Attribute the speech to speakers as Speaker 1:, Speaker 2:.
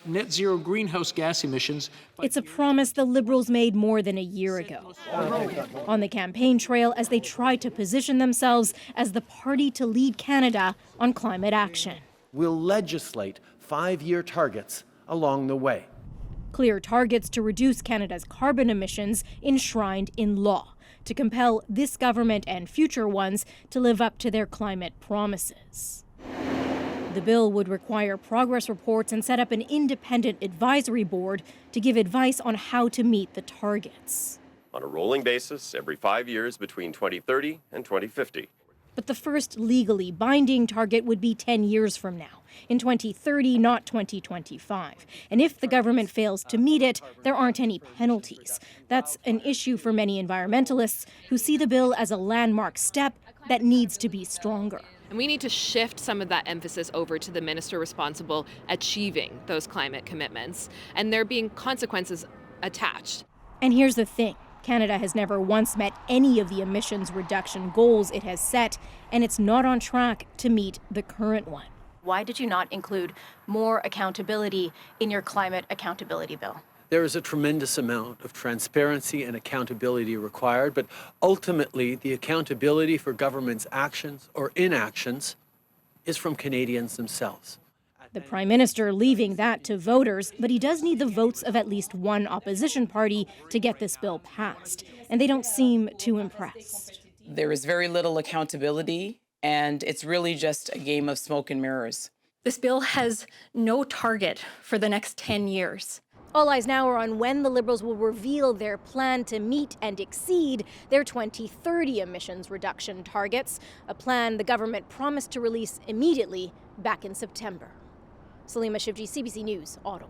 Speaker 1: net zero greenhouse gas emissions.
Speaker 2: It's a promise the Liberals made more than a year ago. On the campaign trail as they try to position themselves as the party to lead Canada on climate action.
Speaker 3: We'll legislate 5-year targets along the way.
Speaker 2: Clear targets to reduce Canada's carbon emissions enshrined in law to compel this government and future ones to live up to their climate promises. The bill would require progress reports and set up an independent advisory board to give advice on how to meet the targets.
Speaker 4: On a rolling basis, every 5 years between 2030 and 2050.
Speaker 2: But the first legally binding target would be 10 years from now, in 2030, not 2025. And if the government fails to meet it, there aren't any penalties. That's an issue for many environmentalists who see the bill as a landmark step that needs to be stronger.
Speaker 5: And we need to shift some of that emphasis over to the minister responsible achieving those climate commitments, and there being consequences attached.
Speaker 2: And here's the thing. Canada has never once met any of the emissions reduction goals it has set, and it's not on track to meet the current one.
Speaker 6: Why did you not include more accountability in your climate accountability bill?
Speaker 3: There is a tremendous amount of transparency and accountability required, but ultimately the accountability for government's actions or inactions is from Canadians themselves.
Speaker 2: The Prime Minister leaving that to voters, but he does need the votes of at least one opposition party to get this bill passed, and they don't seem too impressed.
Speaker 7: There is very little accountability, and it's really just a game of smoke and mirrors.
Speaker 6: This bill has no target for the next 10 years.
Speaker 2: All eyes now are on when the Liberals will reveal their plan to meet and exceed their 2030 emissions reduction targets, a plan the government promised to release immediately back in September. Salima Shivji, CBC News, Ottawa.